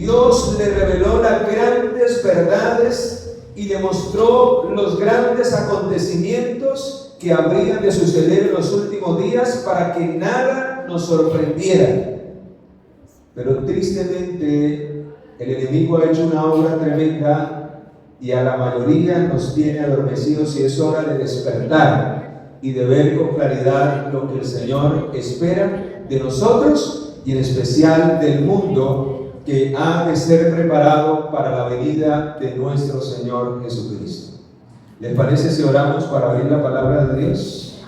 Dios le reveló las grandes verdades y le mostró los grandes acontecimientos que habrían de suceder en los últimos días para que nada nos sorprendiera. Pero tristemente el enemigo ha hecho una obra tremenda y a la mayoría nos tiene adormecidos, y es hora de despertar y de ver con claridad lo que el Señor espera de nosotros y en especial del mundo que ha de ser preparado para la venida de nuestro Señor Jesucristo. ¿Les parece si oramos para abrir la palabra de Dios?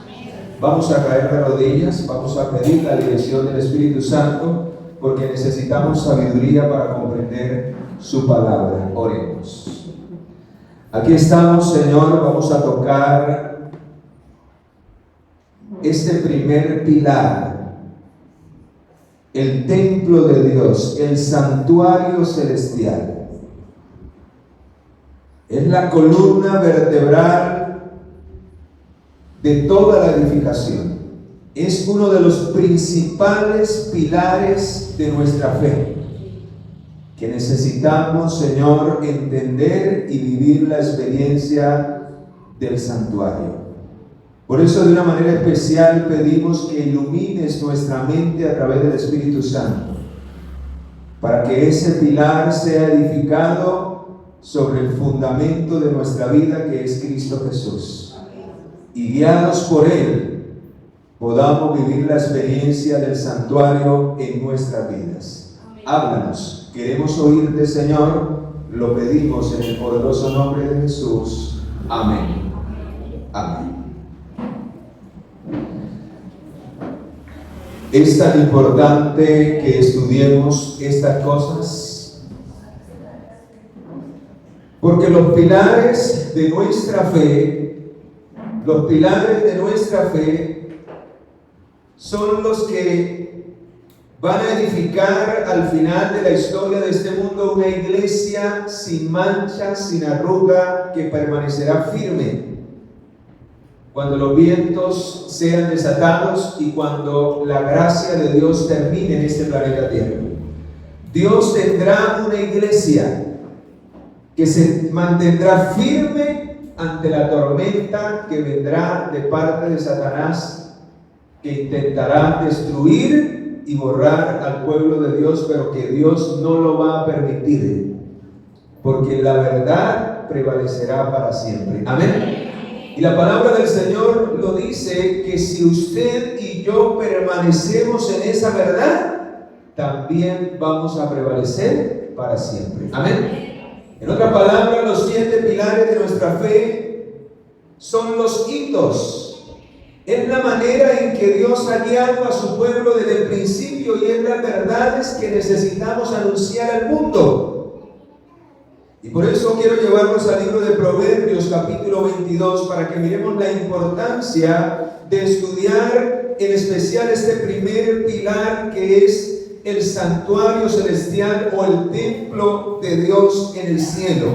Vamos a caer de rodillas, vamos a pedir la dirección del Espíritu Santo, porque necesitamos sabiduría para comprender su palabra. Oremos. Aquí estamos, Señor, vamos a tocar este primer pilar, el templo de Dios, el santuario celestial. Es la columna vertebral de toda la edificación. Es uno de los principales pilares de nuestra fe, que necesitamos, Señor, entender y vivir la experiencia del santuario. Por eso, de una manera especial, pedimos que ilumines nuestra mente a través del Espíritu Santo, para que ese pilar sea edificado sobre el fundamento de nuestra vida, que es Cristo Jesús. Y guiados por Él, podamos vivir la experiencia del santuario en nuestras vidas. Háblanos, queremos oírte, Señor, lo pedimos en el poderoso nombre de Jesús. Amén. Amén. Es tan importante que estudiemos estas cosas, porque los pilares de nuestra fe, son los que van a edificar al final de la historia de este mundo una iglesia sin mancha, sin arruga, que permanecerá firme cuando los vientos sean desatados y cuando la gracia de Dios termine en este planeta Tierra. Dios tendrá una iglesia que se mantendrá firme ante la tormenta que vendrá de parte de Satanás, que intentará destruir y borrar al pueblo de Dios, pero que Dios no lo va a permitir, porque la verdad prevalecerá para siempre. Amén. Y la palabra del Señor lo dice, que si usted y yo permanecemos en esa verdad, también vamos a prevalecer para siempre. Amén. En otras palabras, los 7 pilares de nuestra fe son los hitos. Es la manera en que Dios ha guiado a su pueblo desde el principio, y es las verdades que necesitamos anunciar al mundo. Y por eso quiero llevarnos al libro de Proverbios, capítulo 22, para que miremos la importancia de estudiar en especial este primer pilar, que es el santuario celestial o el templo de Dios en el cielo.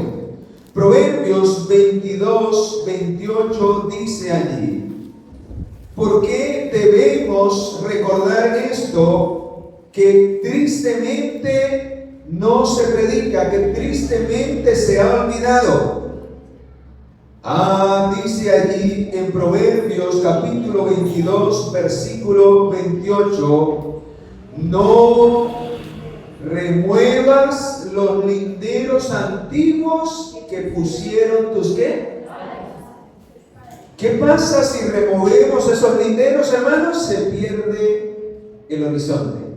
Proverbios 22, 28 dice allí: ¿por qué debemos recordar esto que tristemente no se predica, que tristemente se ha olvidado? Dice allí en Proverbios capítulo 22, versículo 28: no remuevas los linderos antiguos que pusieron tus ¿qué? ¿Qué pasa si removemos esos linderos, hermanos? Se pierde el horizonte.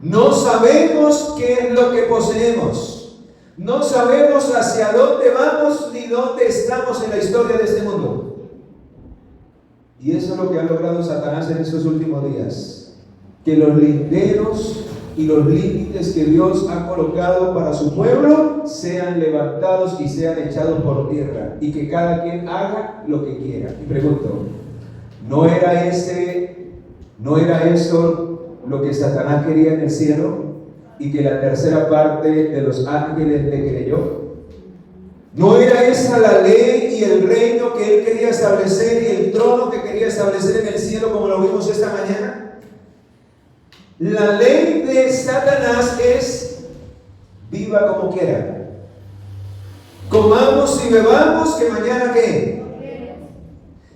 No sabemos qué es lo que poseemos. No sabemos hacia dónde vamos ni dónde estamos en la historia de este mundo. Y eso es lo que ha logrado Satanás en estos últimos días. Que los linderos y los límites que Dios ha colocado para su pueblo sean levantados y sean echados por tierra. Y que cada quien haga lo que quiera. Y pregunto, ¿no era eso lo que Satanás quería en el cielo, y que la tercera parte de los ángeles le creyó? ¿No era esa la ley y el reino que él quería establecer y el trono que quería establecer en el cielo, como lo vimos esta mañana? La ley de Satanás es viva como quiera. Comamos y bebamos, que mañana ¿qué?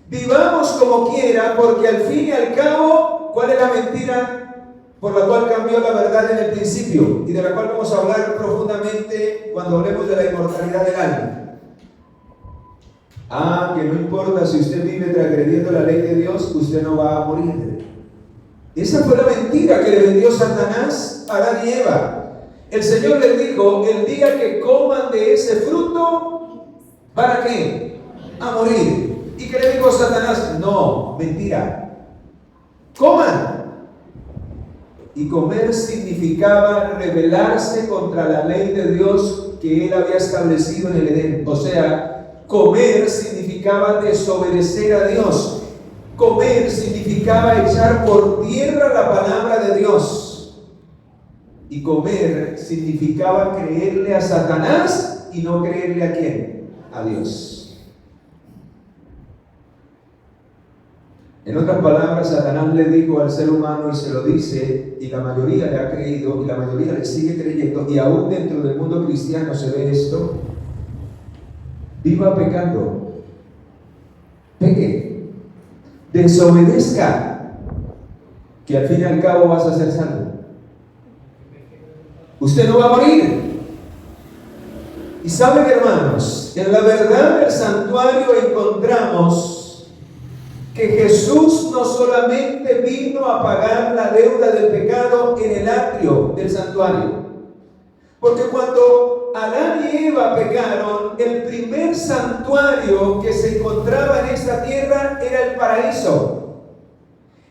Vivamos como quiera, porque al fin y al cabo, ¿cuál es la mentira por la cual cambió la verdad en el principio? Y de la cual vamos a hablar profundamente cuando hablemos de la inmortalidad del alma. Que no importa si usted vive transgrediendo la ley de Dios, usted no va a morir. Esa fue la mentira que le vendió Satanás a Adán y Eva. El Señor les dijo, el día que coman de ese fruto, ¿para qué? A morir. ¿Y qué le dijo Satanás? No, mentira. Coman. Y comer significaba rebelarse contra la ley de Dios que Él había establecido en el Edén. O sea, comer significaba desobedecer a Dios. Comer significaba echar por tierra la palabra de Dios. Y comer significaba creerle a Satanás y no creerle a ¿quién? A Dios. En otras palabras, Satanás le dijo al ser humano y se lo dice, y la mayoría le ha creído y la mayoría le sigue creyendo, y aún dentro del mundo cristiano se ve esto: viva pecando, peque, desobedezca, que al fin y al cabo vas a ser salvo. Usted no va a morir. Y saben, hermanos, en la verdad del santuario encontramos que Jesús no solamente vino a pagar la deuda del pecado en el atrio del santuario, porque cuando Adán y Eva pecaron, el primer santuario que se encontraba en esta tierra era el paraíso.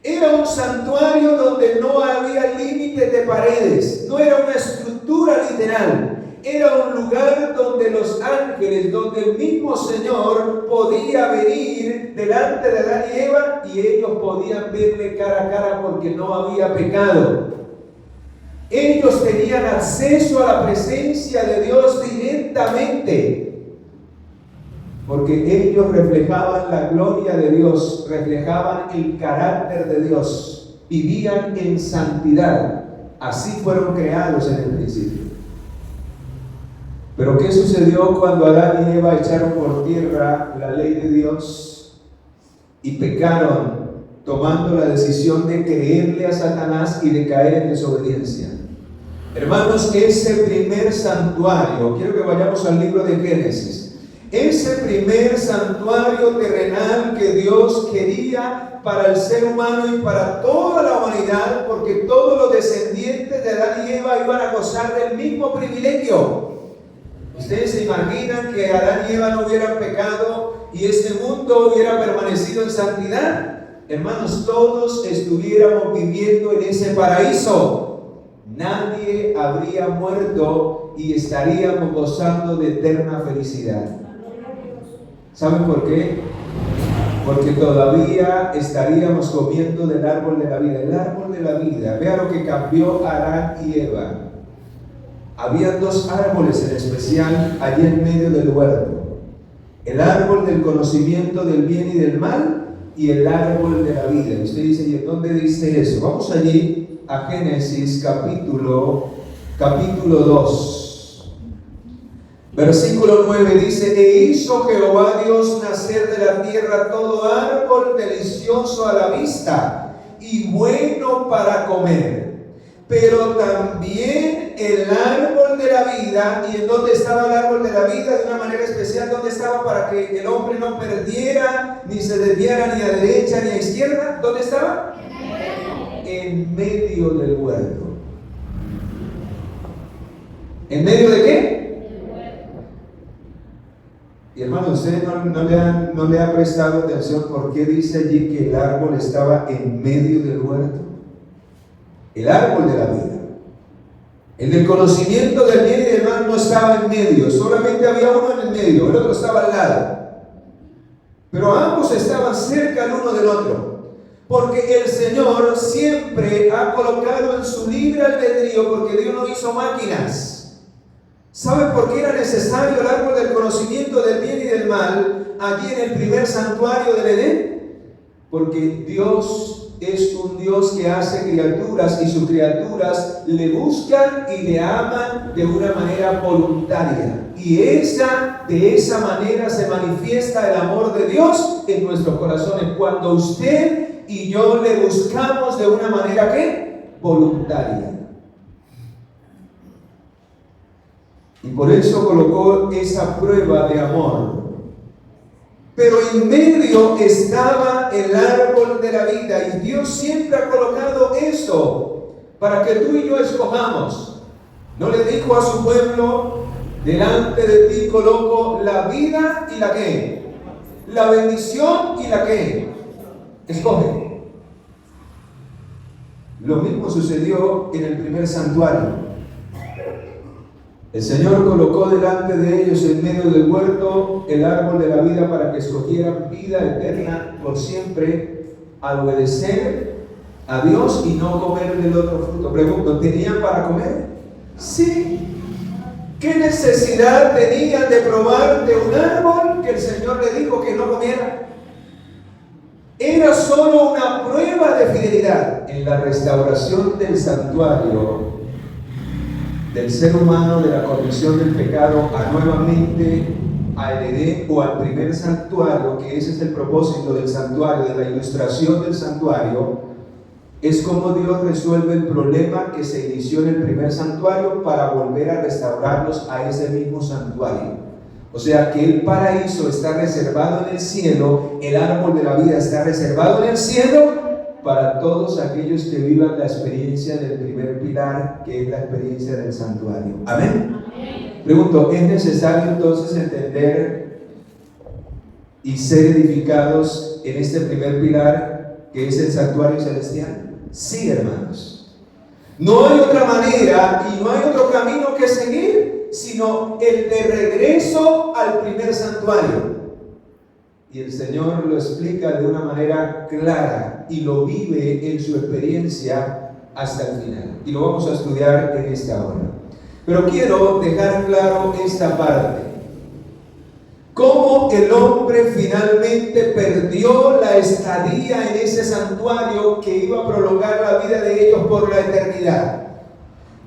Era un santuario donde no había límites de paredes, no era una estructura literal, era un lugar donde los ángeles, donde el mismo Señor podía venir delante de Adán y Eva y ellos podían verle cara a cara porque no había pecado. Ellos tenían acceso a la presencia de Dios directamente, porque ellos reflejaban la gloria de Dios, reflejaban el carácter de Dios, vivían en santidad. Así fueron creados en el principio. Pero ¿qué sucedió cuando Adán y Eva echaron por tierra la ley de Dios y pecaron, tomando la decisión de creerle a Satanás y de caer en desobediencia? Hermanos, ese primer santuario, quiero que vayamos al libro de Génesis. Ese primer santuario terrenal que Dios quería para el ser humano y para toda la humanidad, porque todos los descendientes de Adán y Eva iban a gozar del mismo privilegio. ¿Ustedes se imaginan que Adán y Eva no hubieran pecado y este mundo hubiera permanecido en santidad? Hermanos, todos estuviéramos viviendo en ese paraíso. Nadie habría muerto y estaríamos gozando de eterna felicidad. ¿Saben por qué? Porque todavía estaríamos comiendo del árbol de la vida. El árbol de la vida, vea lo que cambió Adán y Eva. Había dos árboles en especial allí en medio del huerto: el árbol del conocimiento del bien y del mal y el árbol de la vida. Y usted dice, ¿y en dónde dice eso? Vamos allí a Génesis capítulo 2. Versículo 9 dice: e hizo Jehová Dios nacer de la tierra todo árbol delicioso a la vista y bueno para comer, pero también el árbol de la vida. ¿Y en dónde estaba el árbol de la vida? De una manera especial, ¿dónde estaba? Para que el hombre no perdiera, ni se desviara ni a derecha ni a izquierda. ¿Dónde estaba? En medio del huerto. ¿En medio de qué? Y hermano, usted no le ha prestado atención por qué dice allí que el árbol estaba en medio del huerto. El árbol de la vida, el del conocimiento del bien y del mal, no estaba en medio, solamente había uno en el medio, el otro estaba al lado. Pero ambos estaban cerca el uno del otro, porque el Señor siempre ha colocado en su libre albedrío, porque Dios no hizo máquinas. ¿Sabe por qué era necesario el árbol del conocimiento del bien y del mal allí en el primer santuario del Edén? Porque Dios es un Dios que hace criaturas y sus criaturas le buscan y le aman de una manera voluntaria. Y de esa manera se manifiesta el amor de Dios en nuestros corazones. Cuando usted y yo le buscamos de una manera ¿qué? Voluntaria. Y por eso colocó esa prueba de amor. Pero en medio estaba el árbol de la vida, y Dios siempre ha colocado eso para que tú y yo escojamos. No le dijo a su pueblo: delante de ti coloco la vida y la ¿qué? La bendición y la ¿qué? Escoge. Lo mismo sucedió en el primer santuario. El Señor colocó delante de ellos en medio del huerto el árbol de la vida para que escogieran vida eterna por siempre, al obedecer a Dios y no comer del otro fruto. Pregunto, ¿tenían para comer? Sí. ¿Qué necesidad tenían de probar de un árbol que el Señor le dijo que no comiera? Era solo una prueba de fidelidad en la restauración del santuario del ser humano, de la condición del pecado, a nuevamente al Edén o al primer santuario, que ese es el propósito del santuario, de la ilustración del santuario. Es como Dios resuelve el problema que se inició en el primer santuario para volver a restaurarlos a ese mismo santuario. O sea que el paraíso está reservado en el cielo, el árbol de la vida está reservado en el cielo para todos aquellos que vivan la experiencia del primer pilar, que es la experiencia del santuario. ¿Amén? Amén. Pregunto, ¿es necesario entonces entender y ser edificados en este primer pilar, que es el santuario celestial? Sí, hermanos. No hay otra manera y no hay otro camino que seguir, sino el de regreso al primer santuario. Y el Señor lo explica de una manera clara y lo vive en su experiencia hasta el final. Y lo vamos a estudiar en esta hora. Pero quiero dejar claro esta parte. Cómo el hombre finalmente perdió la estadía en ese santuario que iba a prolongar la vida de ellos por la eternidad.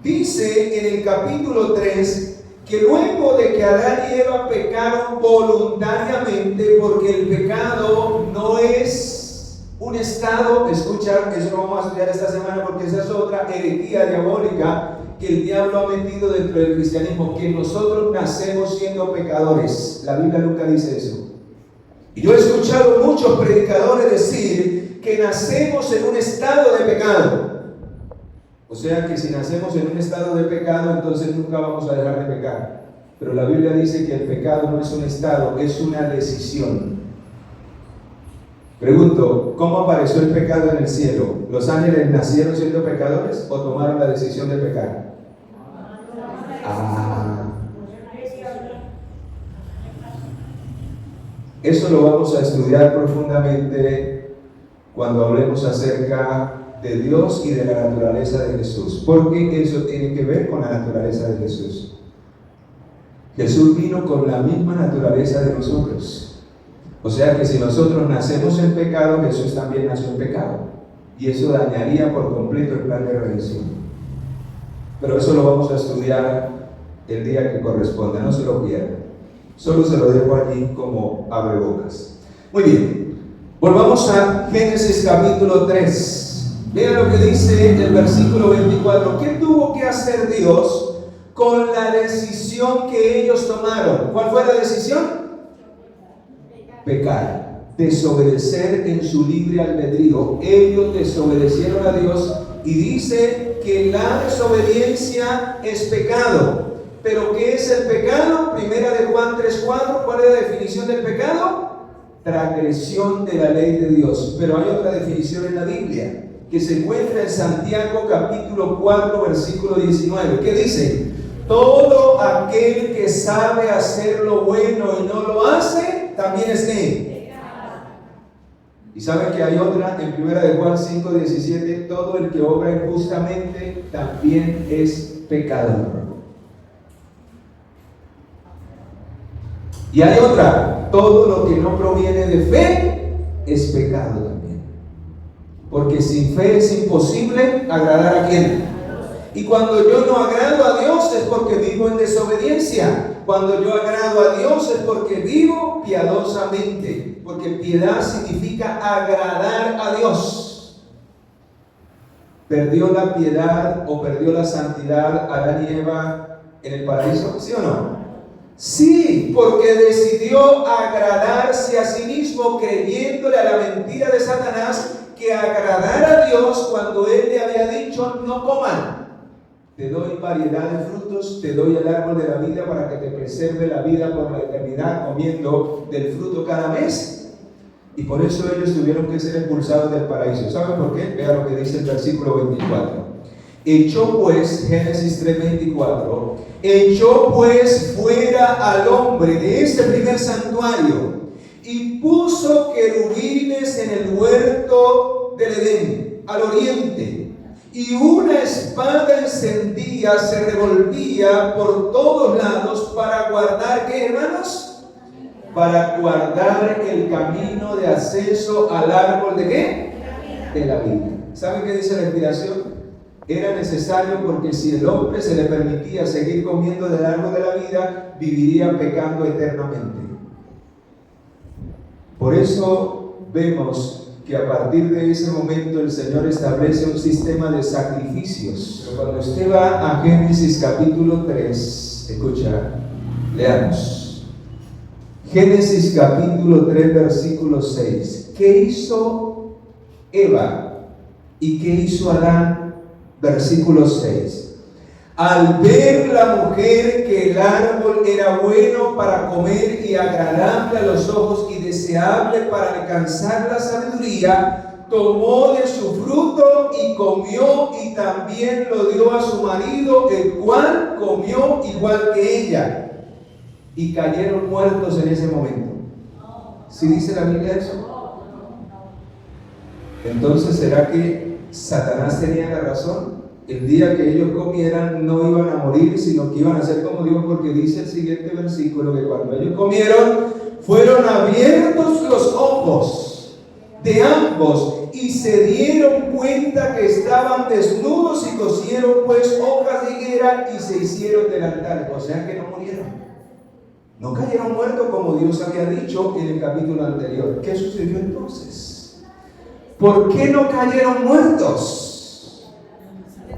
Dice en el capítulo 3 que luego de que Adán y Eva pecaron voluntariamente, porque el pecado no es un estado, escucha, eso lo vamos a estudiar esta semana porque esa es otra herejía diabólica que el diablo ha metido dentro del cristianismo, que nosotros nacemos siendo pecadores. La Biblia nunca dice eso. Y yo he escuchado muchos predicadores decir que nacemos en un estado de pecado. O sea que si nacemos en un estado de pecado, entonces nunca vamos a dejar de pecar. Pero la Biblia dice que el pecado no es un estado, es una decisión. Pregunto, ¿cómo apareció el pecado en el cielo? ¿Los ángeles nacieron siendo pecadores o tomaron la decisión de pecar? Eso lo vamos a estudiar profundamente cuando hablemos acerca de Dios y de la naturaleza de Jesús, porque eso tiene que ver con la naturaleza de Jesús. Jesús vino con la misma naturaleza de nosotros. O sea que si nosotros nacemos en pecado, Jesús también nació en pecado, y eso dañaría por completo el plan de redención. Pero eso lo vamos a estudiar el día que corresponda, no se lo pierdan. Solo se lo dejo allí como abrebocas. Muy bien, volvamos a Génesis capítulo 3. Vean lo que dice el versículo 24. ¿Qué tuvo que hacer Dios con la decisión que ellos tomaron? ¿Cuál fue la decisión? Pecar, desobedecer en su libre albedrío. Ellos desobedecieron a Dios y dice que la desobediencia es pecado. ¿Pero qué es el pecado? Primera de Juan 3:4. ¿Cuál es la definición del pecado? Transgresión de la ley de Dios. Pero hay otra definición en la Biblia que se encuentra en Santiago capítulo 4 versículo 19. ¿Qué dice? Todo aquel que sabe hacer lo bueno y no lo hace, también es ¿qué? Y saben que hay otra en primera de Juan 5:17. Todo el que obra injustamente también es pecador. Y hay otra, todo lo que no proviene de fe es pecado también. Porque sin fe es imposible agradar a ¿quién? Y cuando yo no agrado a Dios es porque vivo en desobediencia. Cuando yo agrado a Dios es porque vivo piadosamente. Porque piedad significa agradar a Dios. ¿Perdió la piedad o perdió la santidad Adán y Eva en el paraíso? ¿Sí o no? Sí, porque decidió agradarse a sí mismo creyéndole a la mentira de Satanás que agradar a Dios cuando Él le había dicho no coman. Te doy variedad de frutos, te doy el árbol de la vida para que te preserve la vida por la eternidad comiendo del fruto cada mes. Y por eso ellos tuvieron que ser expulsados del paraíso. ¿Saben por qué? Vean lo que dice el versículo 24. Echó pues, Génesis 3:24, echó pues fuera al hombre de este primer santuario y puso querubines en el huerto del Edén, al oriente. Y una espada encendida se revolvía por todos lados para guardar, ¿qué, hermanos? Para guardar el camino de acceso al árbol de ¿qué? De la vida. ¿Saben qué dice la inspiración? Era necesario porque si el hombre se le permitía seguir comiendo del árbol de la vida, viviría pecando eternamente. Por eso vemos que a partir de ese momento el Señor establece un sistema de sacrificios. Pero cuando usted va a Génesis capítulo 3, escucha, leamos. Génesis capítulo 3, versículo 6. ¿Qué hizo Eva y qué hizo Adán? Versículo 6. Al ver la mujer que el árbol era bueno para comer y agradable a los ojos y deseable para alcanzar la sabiduría, tomó de su fruto y comió y también lo dio a su marido, el cual comió igual que ella. Y cayeron muertos en ese momento. ¿Sí dice la Biblia eso? Entonces, ¿será que Satanás tenía la razón? El día que ellos comieran no iban a morir, sino que iban a ser como Dios, porque dice el siguiente versículo que cuando ellos comieron, fueron abiertos los ojos de ambos y se dieron cuenta que estaban desnudos y cosieron pues hojas de higuera y se hicieron delantales. O sea que no murieron. No cayeron muertos como Dios había dicho en el capítulo anterior. ¿Qué sucedió entonces? ¿Por qué no cayeron muertos?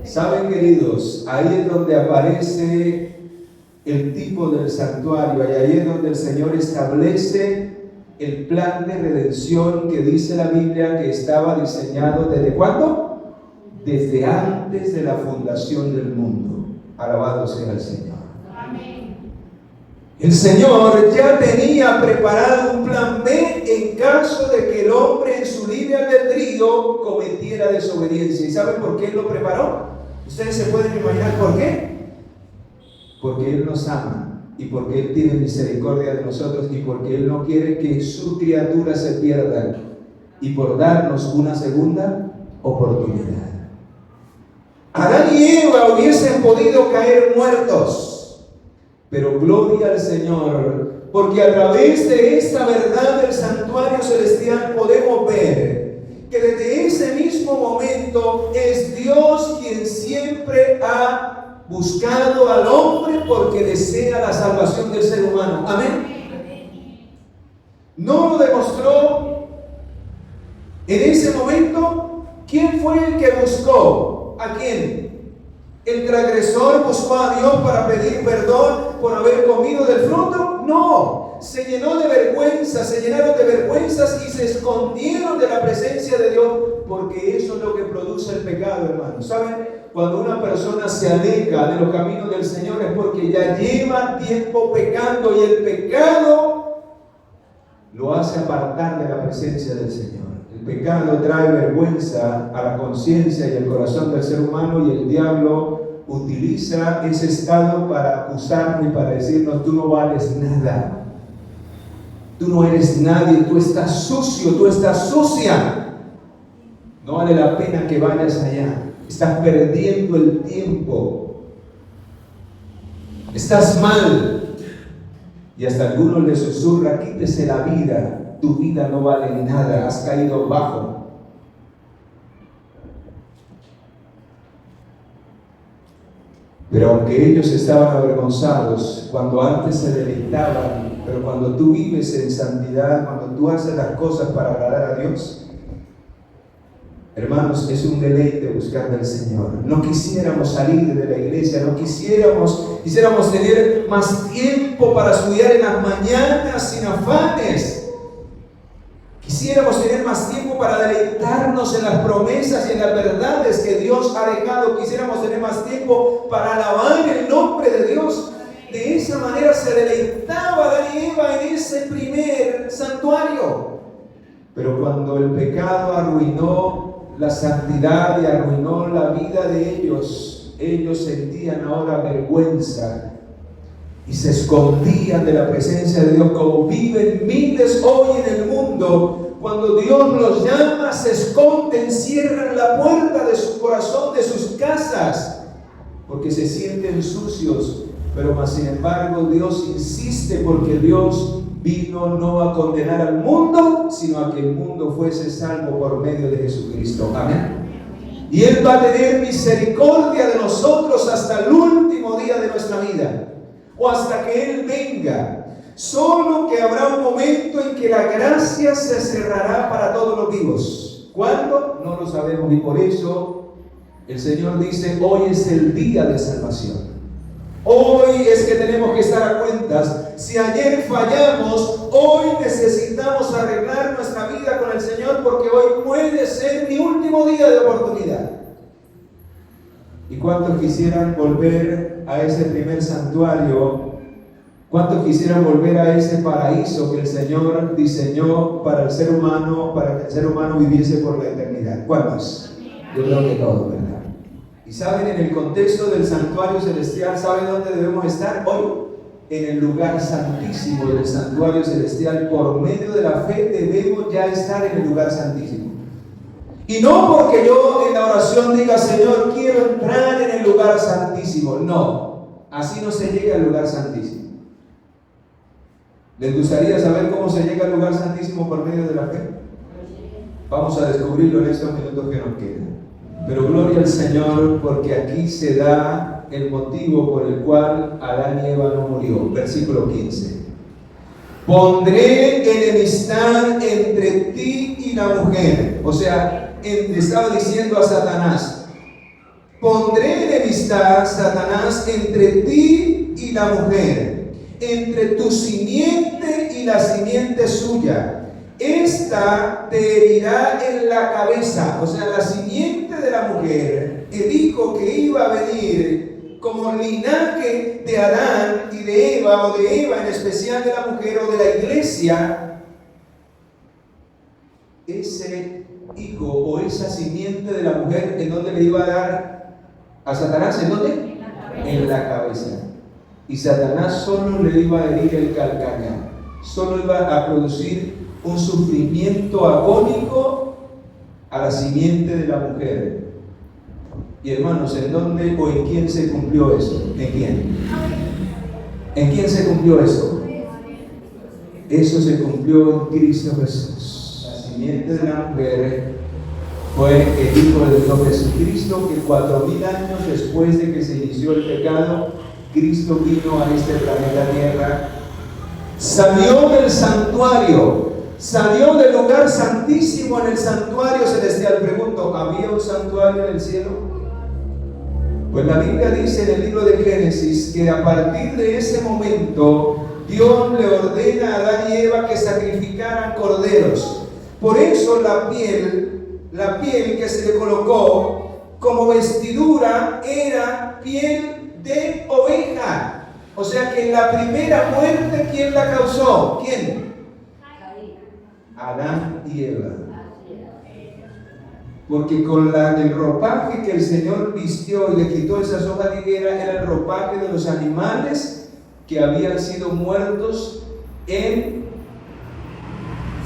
Saben, queridos, ahí es donde aparece el tipo del santuario, y ahí es donde el Señor establece el plan de redención que dice la Biblia que estaba diseñado ¿desde cuándo? Desde antes de la fundación del mundo. Alabado sea el Señor. Amén. El Señor ya tenía preparado un plan B en caso de que el hombre en su libre albedrío cometiera desobediencia. ¿Y saben por qué Él lo preparó? Ustedes se pueden imaginar por qué. Porque Él nos ama y porque Él tiene misericordia de nosotros y porque Él no quiere que su criatura se pierda y por darnos una segunda oportunidad. Adán y Eva hubiesen podido caer muertos, pero gloria al Señor, porque a través de esta verdad del santuario celestial podemos ver que desde ese mismo momento es Dios quien siempre ha buscado al hombre porque desea la salvación del ser humano. Amén. ¿No lo demostró en ese momento? ¿Quién fue el que buscó? ¿A quién? ¿El transgresor buscó a Dios para pedir perdón por haber comido del fruto? No. Se llenó de vergüenza, se llenaron de vergüenzas y se escondieron de la presencia de Dios, porque eso es lo que produce el pecado, hermanos. ¿Saben? Cuando una persona se aleja de los caminos del Señor es porque ya lleva tiempo pecando y el pecado lo hace apartar de la presencia del Señor. El pecado trae vergüenza a la conciencia y el corazón del ser humano, y el diablo utiliza ese estado para acusarnos y para decirnos: tú no vales nada. Tú no eres nadie, tú estás sucio, tú estás sucia. No vale la pena que vayas allá. Estás perdiendo el tiempo. Estás mal. Y hasta algunos les susurra: quítese la vida. Tu vida no vale nada. Has caído bajo. Pero aunque ellos estaban avergonzados, cuando antes se deleitaban, pero cuando tú vives en santidad, cuando tú haces las cosas para agradar a Dios, hermanos, es un deleite buscar del Señor. No quisiéramos salir de la iglesia, no quisiéramos tener más tiempo para estudiar en las mañanas sin afanes. Quisiéramos tener más tiempo para deleitarnos en las promesas y en las verdades que Dios ha dejado. Quisiéramos tener más tiempo para alabar el nombre de Dios. De esa manera se deleitaba Adán y Eva en ese primer santuario. Pero cuando el pecado arruinó la santidad y arruinó la vida de ellos sentían ahora vergüenza y se escondían de la presencia de Dios, como viven miles hoy en el mundo. Cuando Dios los llama, se esconden, cierran la puerta de su corazón, de sus casas, porque se sienten sucios. Pero más sin embargo Dios insiste, porque Dios vino no a condenar al mundo, sino a que el mundo fuese salvo por medio de Jesucristo. Amén. Y Él va a tener misericordia de nosotros hasta el último día de nuestra vida, o hasta que Él venga. Solo que habrá un momento en que la gracia se cerrará para todos los vivos. ¿Cuándo? No lo sabemos, y por eso el Señor dice: hoy es el día de salvación. Hoy es que tenemos que estar a cuentas. Si ayer fallamos, hoy necesitamos arreglar nuestra vida con el Señor, porque hoy puede ser mi último día de oportunidad. ¿Y cuántos quisieran volver a ese primer santuario? ¿Cuántos quisieran volver a ese paraíso que el Señor diseñó para el ser humano, para que el ser humano viviese por la eternidad? ¿Cuántos? Yo creo que todos, ¿verdad? Y saben, en el contexto del santuario celestial, ¿saben dónde debemos estar hoy? En el lugar santísimo del santuario celestial. Por medio de la fe debemos ya estar en el lugar santísimo. Y no porque yo en la oración diga: Señor, quiero entrar en el lugar santísimo. No, así no se llega al lugar santísimo. ¿Les gustaría saber cómo se llega al lugar santísimo por medio de la fe? Vamos a descubrirlo en estos minutos que nos quedan. Pero gloria al Señor, porque aquí se da el motivo por el cual Adán y Eva no murió. Versículo 15. Pondré enemistad entre ti y la mujer. O sea, le estaba diciendo a Satanás: pondré enemistad, Satanás, entre ti y la mujer, entre tu simiente y la simiente suya. Esta te herirá en la cabeza. O sea, la simiente de la mujer, el hijo que iba a venir como linaje de Adán y de Eva, o de Eva en especial, de la mujer o de la iglesia, ese hijo o esa simiente de la mujer, ¿en dónde le iba a dar a Satanás? ¿En dónde? En la cabeza. Y Satanás solo le iba a herir el calcañar, solo iba a producir un sufrimiento agónico a la simiente de la mujer. Y hermanos, ¿en dónde o en quién se cumplió eso? ¿En quién? ¿En quién se cumplió eso? Eso se cumplió en Cristo Jesús. La simiente de la mujer fue el Hijo de Dios Jesucristo, que 4000 años después de que se inició el pecado, Cristo vino a este planeta Tierra, salió del santuario, salió del lugar santísimo en el santuario celestial. Pregunto, ¿había un santuario en el cielo? Pues la Biblia dice en el libro de Génesis que a partir de ese momento Dios le ordena a Adán y Eva que sacrificaran corderos. Por eso la piel que se le colocó como vestidura era piel de oveja. O sea que la primera muerte, ¿quién la causó? ¿Quién? Adán y Eva. Porque con el ropaje que el Señor vistió y le quitó esas hojas de higuera, era el ropaje de los animales que habían sido muertos en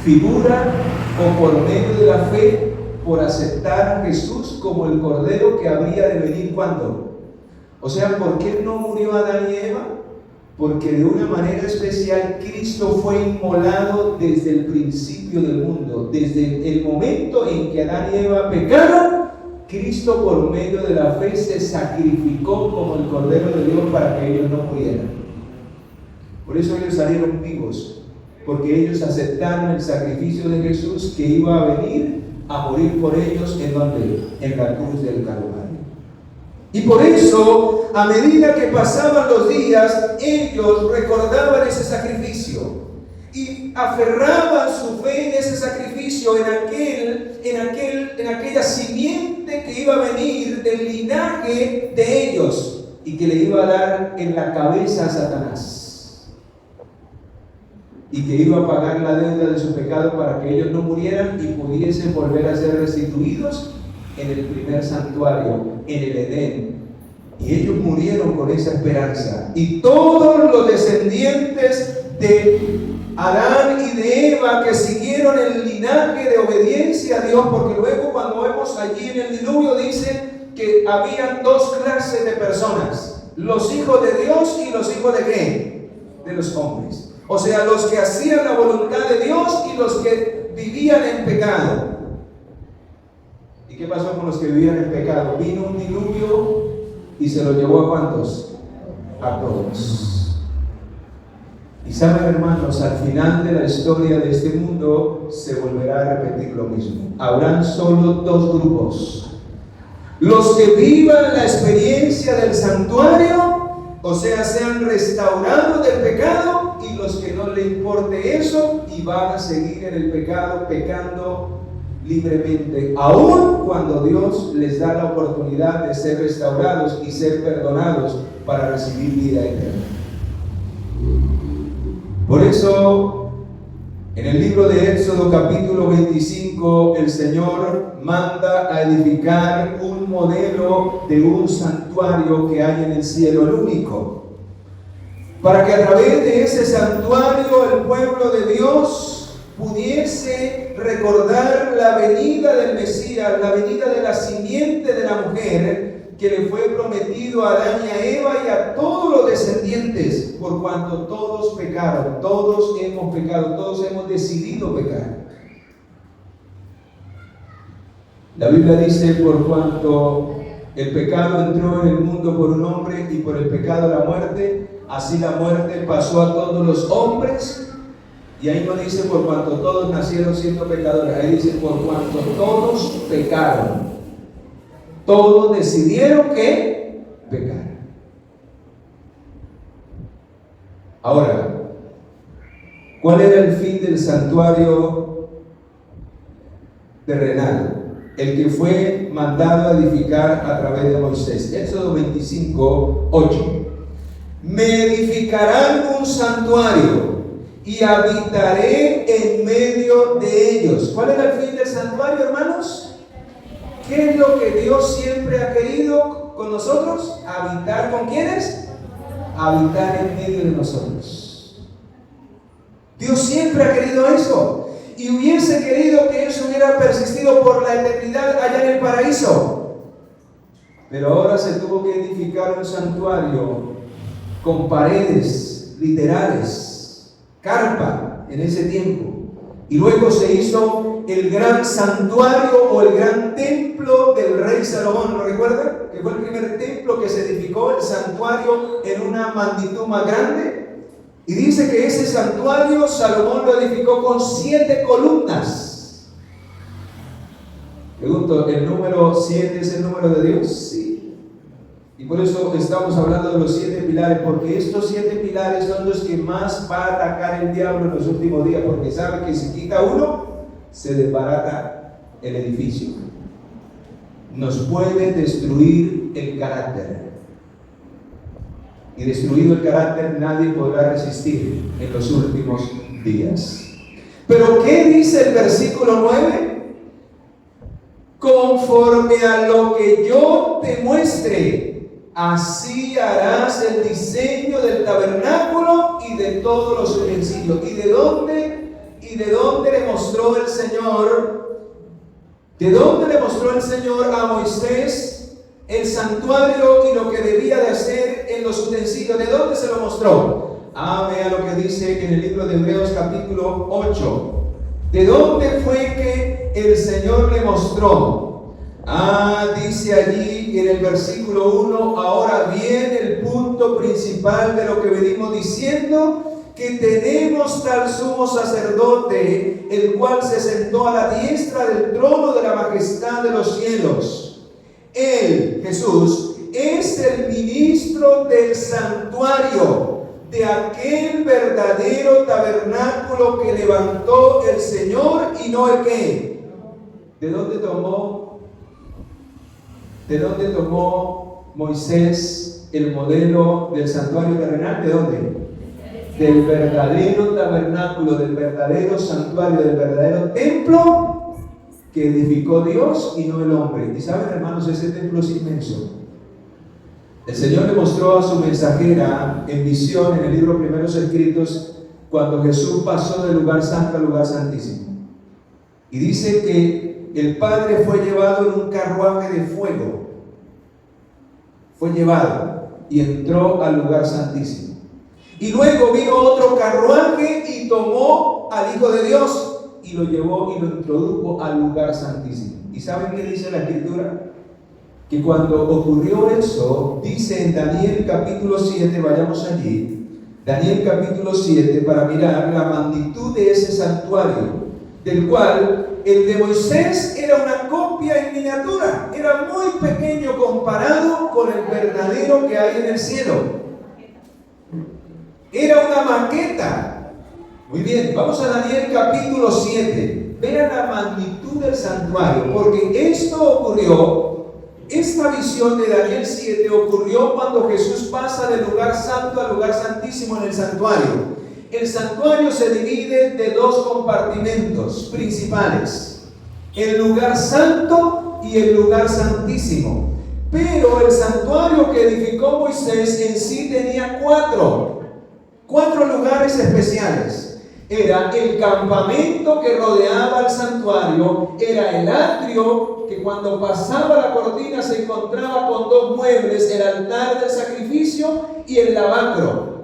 figura o por medio de la fe, por aceptar a Jesús como el Cordero que habría de venir. ¿Cuándo? O sea, ¿por qué no murió Adán y Eva? Porque de una manera especial Cristo fue inmolado desde el principio del mundo. Desde el momento en que Adán y Eva pecaron, Cristo por medio de la fe se sacrificó como el Cordero de Dios para que ellos no murieran. Por eso ellos salieron vivos, porque ellos aceptaron el sacrificio de Jesús que iba a venir a morir por ellos en la cruz del Calvario. Y por eso, a medida que pasaban los días, ellos recordaban ese sacrificio y aferraban su fe en ese sacrificio, en aquella simiente que iba a venir del linaje de ellos y que le iba a dar en la cabeza a Satanás y que iba a pagar la deuda de su pecado para que ellos no murieran y pudiesen volver a ser restituidos en el primer santuario, en el Edén. Y ellos murieron con esa esperanza. Y todos los descendientes de Adán y de Eva que siguieron el linaje de obediencia a Dios, porque luego cuando vemos allí en el diluvio dice que habían dos clases de personas: los hijos de Dios y los hijos de ¿qué? De los hombres. O sea, los que hacían la voluntad de Dios y los que vivían en pecado. ¿Y qué pasó con los que vivían en pecado? Vino un diluvio y se lo llevó ¿a cuántos? A todos. Y saben, hermanos, al final de la historia de este mundo se volverá a repetir lo mismo. Habrán solo dos grupos: los que vivan la experiencia del santuario, o sea, sean restaurados del pecado, y los que no les importe eso y van a seguir en el pecado, pecando libremente, aun cuando Dios les da la oportunidad de ser restaurados y ser perdonados para recibir vida eterna. Por eso, en el libro de Éxodo capítulo 25, el Señor manda a edificar un modelo de un santuario que hay en el cielo, el único, para que a través de ese santuario el pueblo de Dios pudiese recordar la venida del Mesías, la venida de la simiente de la mujer que le fue prometido a Adán y a Eva y a todos los descendientes, por cuanto todos pecaron, todos hemos pecado, todos hemos decidido pecar. La Biblia dice: por cuanto el pecado entró en el mundo por un hombre y por el pecado la muerte, así la muerte pasó a todos los hombres. Y ahí no dice por cuanto todos nacieron siendo pecadores, ahí dice por cuanto todos pecaron. Todos decidieron que pecar. Ahora, ¿cuál era el fin del santuario terrenal? El que fue mandado a edificar a través de Moisés. Éxodo 25, 8. Me edificarán un santuario y habitaré en medio de ellos. ¿Cuál era el fin del santuario, hermanos? ¿Qué es lo que Dios siempre ha querido con nosotros? ¿Habitar con quiénes? Habitar en medio de nosotros. Dios siempre ha querido eso. Y hubiese querido que eso hubiera persistido por la eternidad allá en el paraíso. Pero ahora se tuvo que edificar un santuario con paredes literales, carpa en ese tiempo. Y luego se hizo el gran santuario o el gran templo del rey Salomón. ¿Lo recuerdan? Que fue el primer templo que se edificó, el santuario, en una magnitud más grande. Y dice que ese santuario Salomón lo edificó con 7 columnas. Pregunto, ¿el número 7 es el número de Dios? Sí. Y por eso estamos hablando de los 7 pilares, porque estos 7 pilares son los que más va a atacar el diablo en los últimos días, porque sabe que si quita uno, se desbarata el edificio. Nos puede destruir el carácter. Y destruido el carácter, nadie podrá resistir en los últimos días. Pero ¿qué dice el versículo 9? Conforme a lo que yo te muestre, así harás el diseño del tabernáculo y de todos los utensilios. ¿Y de dónde le mostró el Señor? ¿De dónde le mostró el Señor a Moisés el santuario y lo que debía de hacer en los utensilios? ¿De dónde se lo mostró? Vea lo que dice en el libro de Hebreos capítulo 8. ¿De dónde fue que el Señor le mostró? Dice allí en el versículo 1, ahora viene el punto principal de lo que venimos diciendo, que tenemos tal sumo sacerdote, el cual se sentó a la diestra del trono de la majestad de los cielos. Él, Jesús, es el ministro del santuario, de aquel verdadero tabernáculo que levantó el Señor y no el que. ¿De dónde tomó Moisés el modelo del santuario terrenal? ¿De dónde? Del verdadero tabernáculo, del verdadero santuario, del verdadero templo que edificó Dios y no el hombre. Y saben, hermanos, ese templo es inmenso. El Señor le mostró a su mensajera en visión en el libro Primeros Escritos cuando Jesús pasó del lugar santo al lugar santísimo. Y dice que el Padre fue llevado en un carruaje de fuego. Fue llevado y entró al lugar santísimo. Y luego vino otro carruaje y tomó al Hijo de Dios y lo llevó y lo introdujo al lugar santísimo. ¿Y saben qué dice la Escritura? Que cuando ocurrió eso, dice en Daniel capítulo 7, vayamos allí, Daniel capítulo 7, para mirar la magnitud de ese santuario, del cual el de Moisés era una copia en miniatura, era muy pequeño comparado con el verdadero que hay en el cielo. Era una maqueta. Muy bien, vamos a Daniel capítulo 7. Vean la magnitud del santuario, porque esto ocurrió, esta visión de Daniel 7 ocurrió cuando Jesús pasa del lugar santo al lugar santísimo en el santuario. El santuario se divide de dos compartimentos principales: el lugar santo y el lugar santísimo. Pero el santuario que edificó Moisés en sí tenía cuatro lugares especiales. Era el campamento que rodeaba el santuario, era el atrio que cuando pasaba la cortina se encontraba con dos muebles, el altar del sacrificio y el lavacro.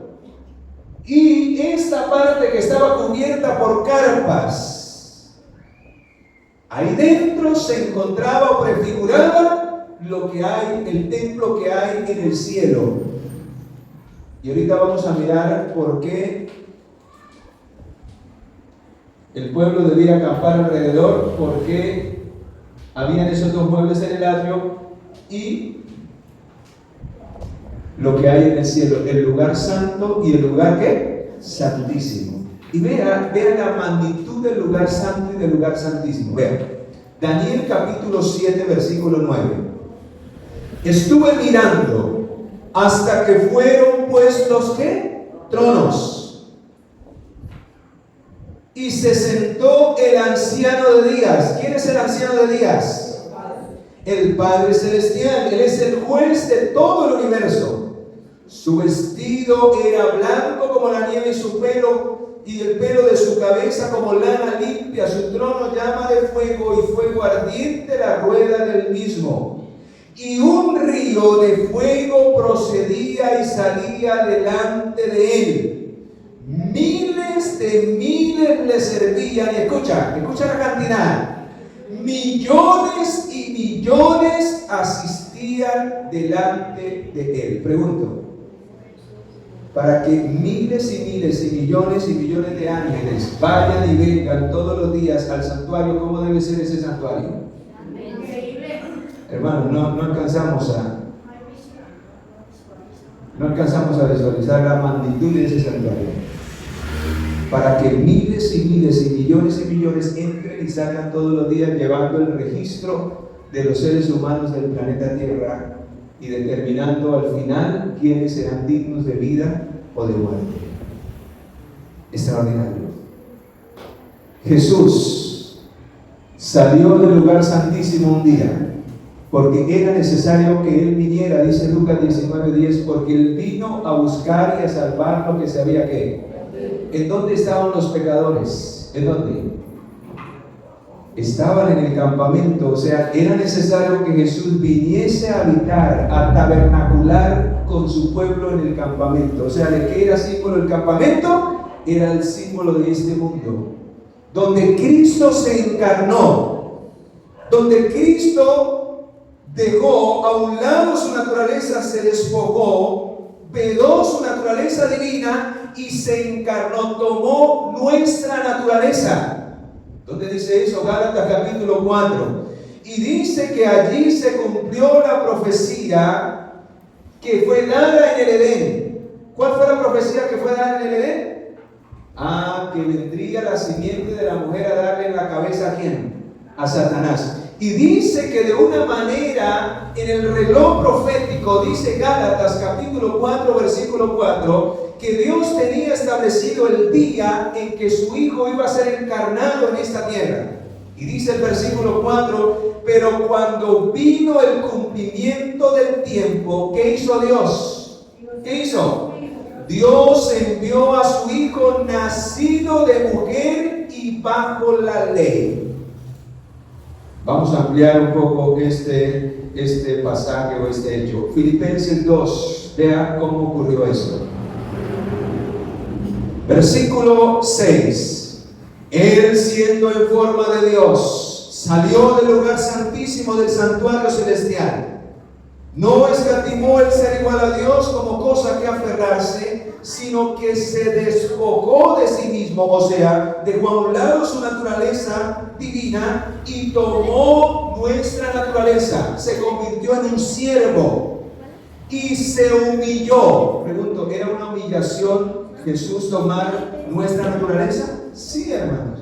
Y esta parte que estaba cubierta por carpas, ahí dentro se encontraba o prefiguraba lo que hay, el templo que hay en el cielo. Y ahorita vamos a mirar por qué el pueblo debía acampar alrededor, por qué habían esos dos muebles en el atrio y lo que hay en el cielo, el lugar santo y el lugar ¿qué? Santísimo. Y vean la magnitud del lugar santo y del lugar santísimo. Vean, Daniel capítulo 7, versículo 9. Estuve mirando hasta que fueron puestos ¿qué? Tronos. Y se sentó el anciano de días. ¿Quién es el anciano de días? El Padre Celestial. Él es el juez de todo el universo. Su vestido era blanco como la nieve y su pelo, y el pelo de su cabeza como lana limpia. Su trono llama de fuego y fuego ardiente la rueda del mismo. Y un río de fuego procedía y salía delante de él. Miles de miles le servían. Y escucha la cantidad. Millones y millones asistían delante de él. Pregunto, para que miles y miles y millones de ángeles vayan y vengan todos los días al santuario, ¿cómo debe ser ese santuario? Hermano, no alcanzamos a visualizar la magnitud de ese santuario. Para que miles y miles y millones entren y salgan todos los días llevando el registro de los seres humanos del planeta Tierra y determinando al final quiénes serán dignos de vida o de muerte. Extraordinario. Jesús salió del lugar santísimo un día porque era necesario que Él viniera, dice Lucas 19:10, porque Él vino a buscar y a salvar lo que se había ¿qué? ¿En dónde estaban los pecadores? ¿En dónde? Estaban en el campamento. O sea, era necesario que Jesús viniese a habitar, a tabernacular con su pueblo en el campamento. O sea, ¿de qué era símbolo el campamento? Era el símbolo de este mundo, donde Cristo se encarnó, donde Cristo dejó a un lado su naturaleza, se despojó, vedó su naturaleza divina y se encarnó, tomó nuestra naturaleza. ¿Dónde dice eso? Gálatas capítulo 4. Y dice que allí se cumplió la profecía que fue dada en el Edén. ¿Cuál fue la profecía que fue dada en el Edén? Que vendría la simiente de la mujer a darle en la cabeza ¿a quién? A Satanás. Y dice que de una manera, en el reloj profético, dice Gálatas capítulo 4, versículo 4, que Dios tenía establecido el día en que su Hijo iba a ser encarnado en esta tierra. Y dice el versículo 4, pero cuando vino el cumplimiento del tiempo, ¿qué hizo Dios? ¿Qué hizo? Dios envió a su Hijo nacido de mujer y bajo la ley. Vamos a ampliar un poco este pasaje o este hecho. Filipenses 2, vea cómo ocurrió esto. Versículo 6. Él, siendo en forma de Dios, salió del lugar santísimo del santuario celestial. No escatimó el ser igual a Dios como cosa que aferrarse, sino que se despojó de sí mismo, o sea, dejó a un lado su naturaleza divina y tomó nuestra naturaleza, se convirtió en un siervo y se humilló. Pregunto, ¿era una humillación Jesús tomar nuestra naturaleza? Sí, hermanos.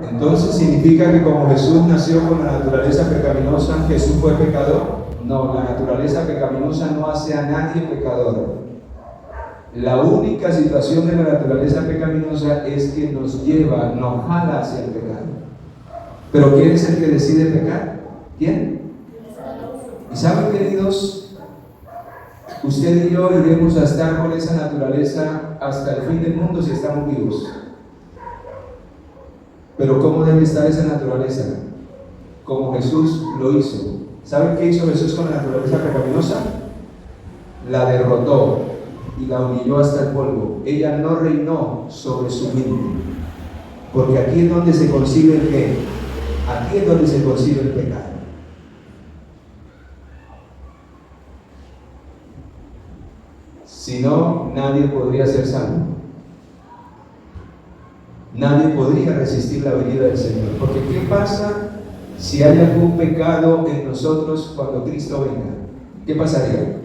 Entonces, ¿significa que como Jesús nació con la naturaleza pecaminosa, Jesús fue pecador? No, la naturaleza pecaminosa no hace a nadie pecador. La única situación de la naturaleza pecaminosa es que nos lleva, nos jala hacia el pecado. ¿Pero quién es el que decide pecar? ¿Quién? Y saben, queridos, usted y yo iremos a estar con esa naturaleza hasta el fin del mundo si estamos vivos. Pero ¿cómo debe estar esa naturaleza? Como Jesús lo hizo. ¿Saben qué hizo Jesús con la naturaleza pecaminosa? La derrotó y la humilló hasta el polvo. Ella no reinó sobre su mente. Porque aquí es donde se concibe el qué. Aquí es donde se concibe el pecado. Si no, nadie podría ser salvo. Nadie podría resistir la venida del Señor. Porque ¿qué pasa si hay algún pecado en nosotros cuando Cristo venga? ¿Qué pasaría?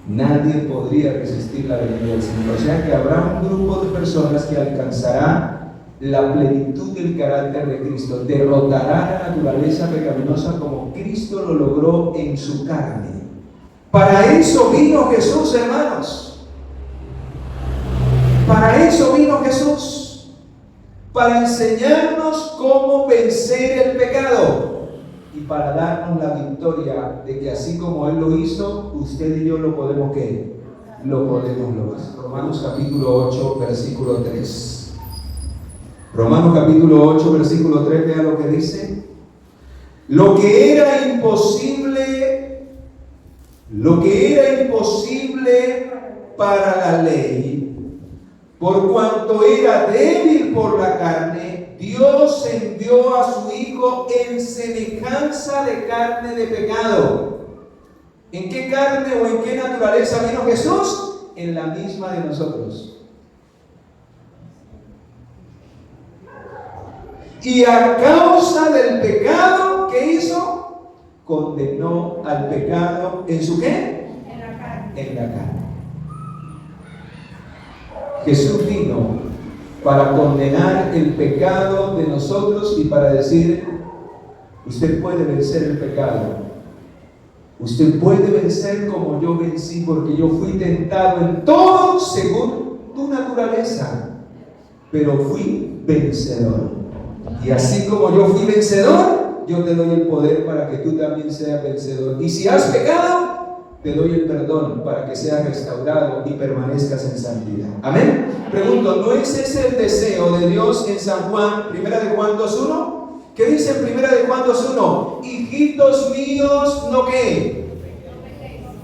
Nadie podría resistir la venida del Señor. O sea que habrá un grupo de personas que alcanzará la plenitud del carácter de Cristo, derrotará la naturaleza pecaminosa como Cristo lo logró en su carne. Para eso vino Jesús, hermanos. Para eso vino Jesús. Para enseñarnos cómo vencer el pecado y para darnos la victoria de que así como Él lo hizo, usted y yo lo podemos ¿qué? Lo podemos lograr. Romanos capítulo 8, versículo 3. Romanos capítulo 8, versículo 3, vea lo que dice. Lo que era imposible para la ley, por cuanto era débil por la carne, Dios envió a su Hijo en semejanza de carne de pecado. ¿En qué carne o en qué naturaleza vino Jesús? En la misma de nosotros. Y a causa del pecado, ¿qué hizo? Condenó al pecado ¿en su qué? En la carne. En la carne. Jesús vino para condenar el pecado de nosotros y para decir, usted puede vencer el pecado. Usted puede vencer como yo vencí, porque yo fui tentado en todo según tu naturaleza, pero fui vencedor. Y así como yo fui vencedor, yo te doy el poder para que tú también seas vencedor. Y si has pecado, te doy el perdón para que seas restaurado y permanezcas en santidad. Amén. Pregunto, ¿no es ese el deseo de Dios en San Juan, 1 de Juan 2:1? ¿Qué dice en 1 de Juan 2:1? Hijitos míos, ¿no qué?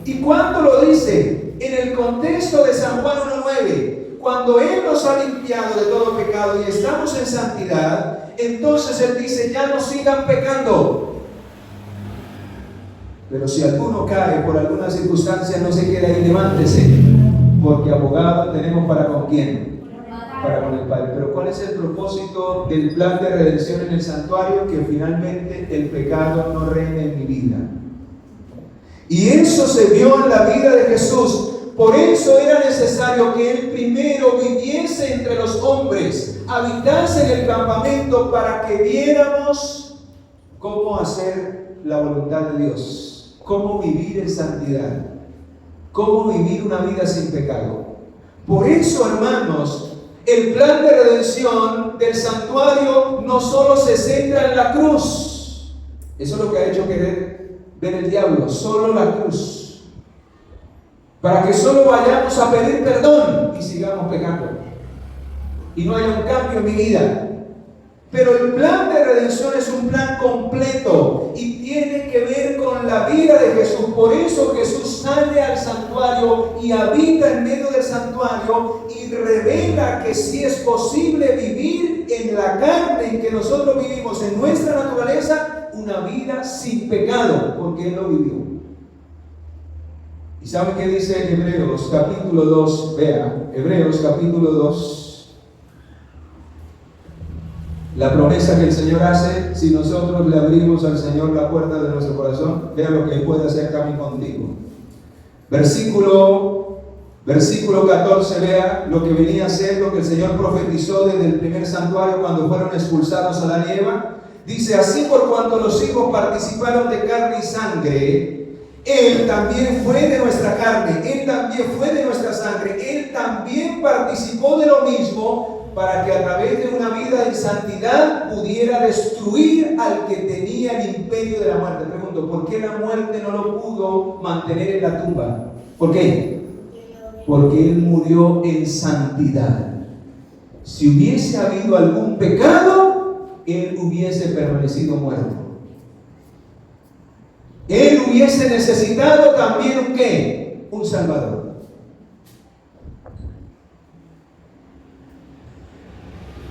¿Y cuándo lo dice? En el contexto de San Juan 1:9. Cuando Él nos ha limpiado de todo pecado y estamos en santidad, entonces Él dice, ya no sigan pecando. Pero si alguno cae por alguna circunstancia, no se quede ahí, levántese, porque abogado tenemos para con quién, para con el Padre. Pero ¿cuál es el propósito del plan de redención en el santuario? Que finalmente el pecado no reine en mi vida. Y eso se vio en la vida de Jesús. Por eso era necesario que Él primero viviese entre los hombres, habitase en el campamento, para que viéramos cómo hacer la voluntad de Dios, cómo vivir en santidad, cómo vivir una vida sin pecado. Por eso, hermanos, el plan de redención del santuario no solo se centra en la cruz. Eso es lo que ha hecho querer ver el diablo, solo la cruz. Para que solo vayamos a pedir perdón y sigamos pecando. Y no haya un cambio en mi vida. Pero el plan de redención es un plan completo y tiene que ver con la vida de Jesús. Por eso Jesús sale al santuario y habita en medio del santuario y revela que sí es posible vivir en la carne en que nosotros vivimos, en nuestra naturaleza, una vida sin pecado, porque Él lo vivió. ¿Y saben qué dice Hebreos capítulo 2? Vea, Hebreos capítulo 2. La promesa que el Señor hace si nosotros le abrimos al Señor la puerta de nuestro corazón. Vea lo que Él puede hacer también contigo. Versículo 14, vea lo que venía a ser, lo que el Señor profetizó desde el primer santuario cuando fueron expulsados Adán y Eva. Dice: así por cuanto los hijos participaron de carne y sangre, Él también fue de nuestra carne, Él también fue de nuestra sangre, Él también participó de lo mismo, para que a través de una vida en santidad pudiera destruir al que tenía el imperio de la muerte. Pregunto, ¿por qué la muerte no lo pudo mantener en la tumba? ¿Por qué? Porque Él murió en santidad. Si hubiese habido algún pecado, Él hubiese permanecido muerto. Él hubiese necesitado también ¿un qué? Un Salvador.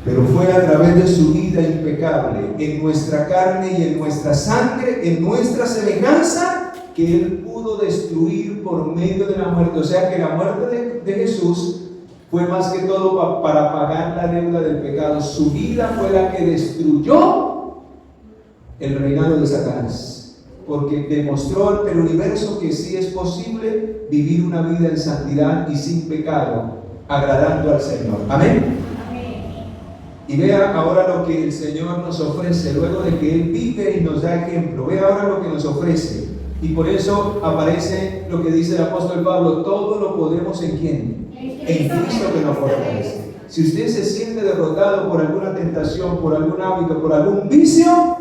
Pero fue a través de su vida impecable, en nuestra carne y en nuestra sangre, en nuestra semejanza, que Él pudo destruir por medio de la muerte. O sea que la muerte de Jesús fue más que todo para pagar la deuda del pecado. Su vida fue la que destruyó el reinado de Satanás, porque demostró ante el universo que sí es posible vivir una vida en santidad y sin pecado, agradando al Señor. Amén. Y vea ahora lo que el Señor nos ofrece, luego de que Él vive y nos da ejemplo. Vea ahora lo que nos ofrece. Y por eso aparece lo que dice el apóstol Pablo: todo lo podemos ¿en quién? En Cristo que nos fortalece. Si usted se siente derrotado por alguna tentación, por algún hábito, por algún vicio,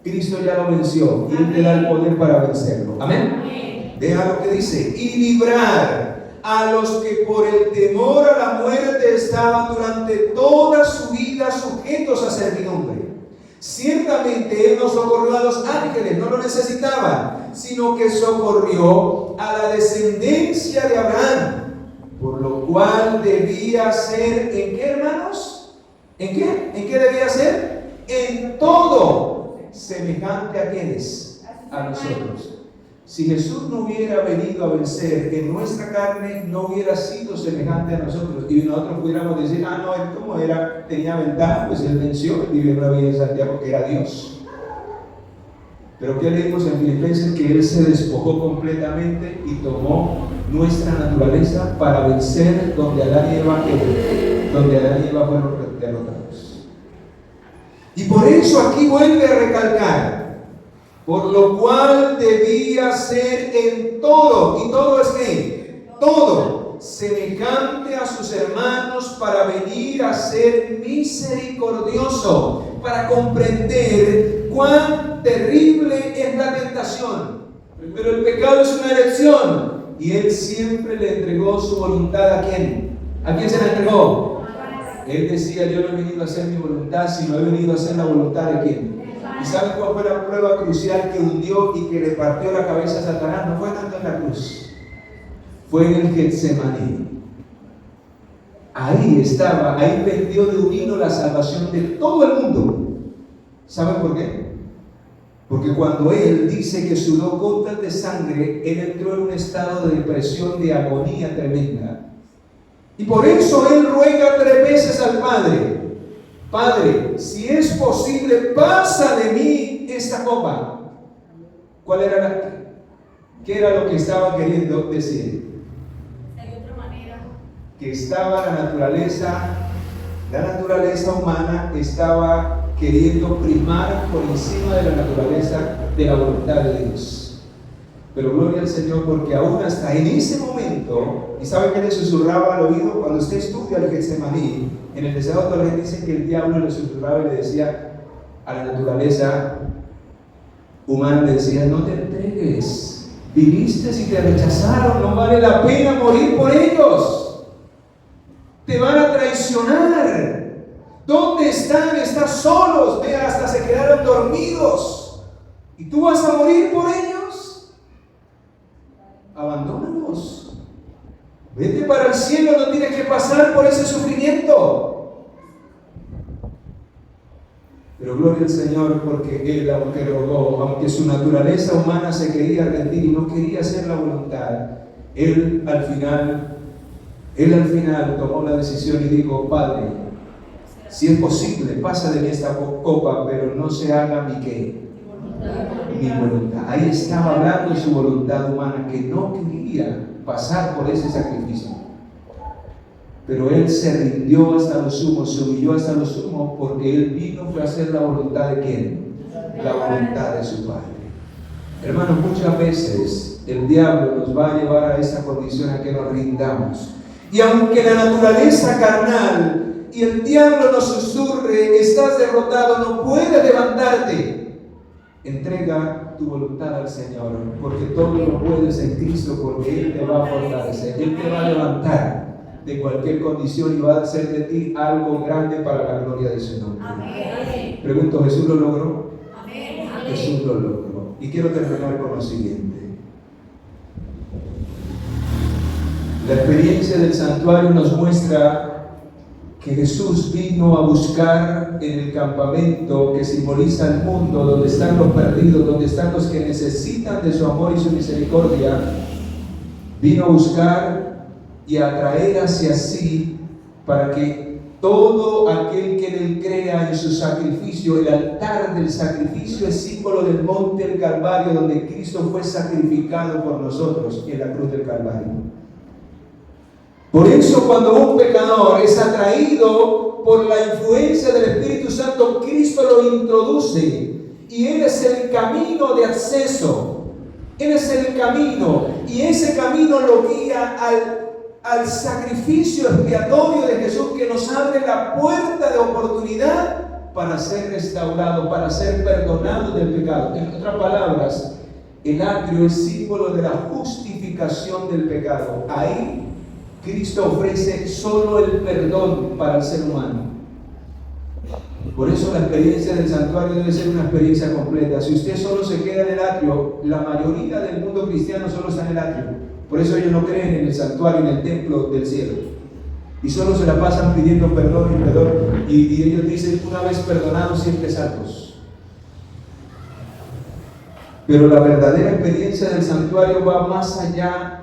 Cristo ya lo venció y Él te da el poder para vencerlo. Amén. Vea lo que dice: y librar a los que por el temor a la muerte estaban durante toda su vida sujetos a servidumbre. Ciertamente Él no socorrió a los ángeles, no lo necesitaban, sino que socorrió a la descendencia de Abraham, por lo cual debía ser, ¿en qué, hermanos? ¿En qué? ¿En qué debía ser? En todo semejante ¿a quiénes? A nosotros. Si Jesús no hubiera venido a vencer en nuestra carne, no hubiera sido semejante a nosotros. Y nosotros pudiéramos decir: ah, no, Él como era, tenía ventaja, pues Él venció, Él vivió una vida en Santiago, porque era Dios. Pero ¿qué leímos en Filipenses? Que Él se despojó completamente y tomó nuestra naturaleza para vencer donde Adán y Eva fueron derrotados. Y por eso aquí vuelve a recalcar: por lo cual debía ser en todo, y todo es ¿qué? Todo, semejante a sus hermanos, para venir a ser misericordioso, para comprender cuán terrible es la tentación. Pero el pecado es una elección, y Él siempre le entregó su voluntad ¿a quién? ¿A quién se la entregó? Él decía: yo no he venido a hacer mi voluntad, sino he venido a hacer la voluntad de ¿quién? ¿Y saben cuál fue la prueba crucial que hundió y que le partió la cabeza a Satanás? No fue tanto en la cruz, fue en el Getsemaní. Ahí estaba, ahí pendió de un hilo la salvación de todo el mundo. ¿Saben por qué? Porque cuando él dice que sudó gotas de sangre, él entró en un estado de depresión, de agonía tremenda. Y por eso él ruega 3 veces al Padre: Padre, si es posible, pasa de mí esta copa. ¿Qué era lo que estaba queriendo decir? De otra manera. Que estaba la naturaleza humana estaba queriendo primar por encima de la naturaleza de la voluntad de Dios. Pero gloria al Señor, porque aún hasta en ese momento, ¿y sabe qué le susurraba al oído? Cuando usted estudia el Getsemaní, en el deseo de Torres dice que el diablo le susurraba y le decía a la naturaleza humana, le decía: no te entregues, viviste y te rechazaron, no vale la pena morir por ellos, te van a traicionar. ¿Dónde están? Están solos, vea, hasta se quedaron dormidos. ¿Y tú vas a morir por ellos? Abandónalos. Vete para el cielo, no tienes que pasar por ese sufrimiento. Pero gloria al Señor, porque él, aunque rogó, aunque su naturaleza humana se quería rendir y no quería hacer la voluntad, él al final tomó la decisión y dijo: Padre, si es posible, pasa de mí esta copa, pero no se haga mi ¿qué? Mi voluntad. Ahí estaba hablando de su voluntad humana, que no quería pasar por ese sacrificio. Pero él se rindió hasta lo sumo, se humilló hasta lo sumo, porque él vino fue a hacer la voluntad de ¿quién? La voluntad de su Padre. Hermanos, muchas veces el diablo nos va a llevar a esa condición, a que nos rindamos. Y aunque la naturaleza carnal y el diablo nos susurre: estás derrotado, no puedes levantarte, entrega tu voluntad al Señor, porque todo lo puedes en Cristo, porque Él te va a fortalecer, Él te va a levantar de cualquier condición y va a hacer de ti algo grande para la gloria de su nombre. Amén. Pregunto: ¿Jesús lo logró? Amén. Jesús lo logró. Y quiero terminar con lo siguiente. La experiencia del santuario nos muestra que Jesús vino a buscar en el campamento que simboliza el mundo, donde están los perdidos, donde están los que necesitan de su amor y su misericordia. Vino a buscar y a atraer hacia sí, para que todo aquel que en él crea en su sacrificio, el altar del sacrificio es símbolo del monte del Calvario, donde Cristo fue sacrificado por nosotros en la cruz del Calvario. Por eso, cuando un pecador es atraído por la influencia del Espíritu Santo, Cristo lo introduce y Él es el camino de acceso. Él es el camino, y ese camino lo guía al sacrificio expiatorio de Jesús, que nos abre la puerta de oportunidad para ser restaurados, para ser perdonados del pecado. En otras palabras, el atrio es símbolo de la justificación del pecado. Ahí Cristo ofrece solo el perdón para el ser humano. Por eso la experiencia del santuario debe ser una experiencia completa. Si usted solo se queda en el atrio, la mayoría del mundo cristiano solo está en el atrio. Por eso ellos no creen en el santuario, en el templo del cielo. Y solo se la pasan pidiendo perdón y perdón. Y ellos dicen: una vez perdonados, siempre salvos. Pero la verdadera experiencia del santuario va más allá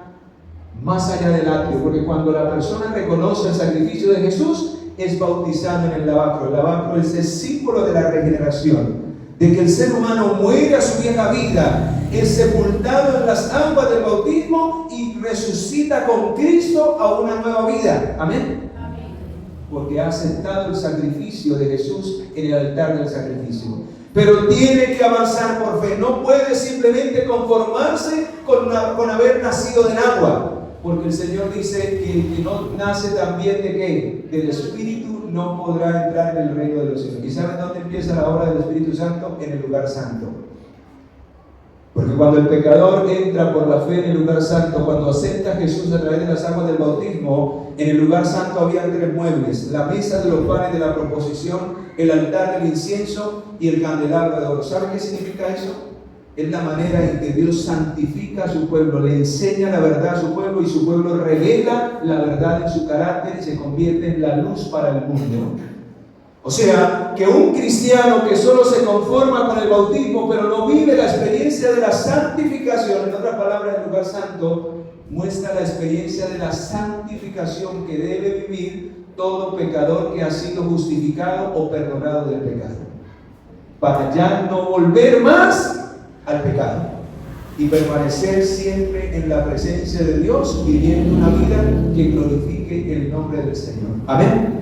del atrio, porque cuando la persona reconoce el sacrificio de Jesús, es bautizado en el lavacro. El lavacro es el símbolo de la regeneración, de que el ser humano muere a su vieja vida, es sepultado en las aguas del bautismo y resucita con Cristo a una nueva vida. Amén. Porque ha aceptado el sacrificio de Jesús en el altar del sacrificio. Pero tiene que avanzar por fe. No puede simplemente conformarse con haber nacido del agua. Porque el Señor dice que el que no nace también de ¿qué? Del Espíritu no podrá entrar en el reino de los cielos. ¿Y saben dónde empieza la obra del Espíritu Santo? En el lugar santo. Porque cuando el pecador entra por la fe en el lugar santo, cuando acepta a Jesús a través de las aguas del bautismo, en el lugar santo había 3 muebles: la mesa de los panes de la proposición, el altar del incienso y el candelabro de oro. ¿Saben qué significa eso? Es la manera en que Dios santifica a su pueblo, le enseña la verdad a su pueblo, y su pueblo revela la verdad en su carácter y se convierte en la luz para el mundo. O sea, que un cristiano que solo se conforma con el bautismo, pero no vive la experiencia de la santificación, en otras palabras, el lugar santo, muestra la experiencia de la santificación que debe vivir todo pecador que ha sido justificado o perdonado del pecado, para ya no volver más al pecado y permanecer siempre en la presencia de Dios, viviendo una vida que glorifique el nombre del Señor. Amén.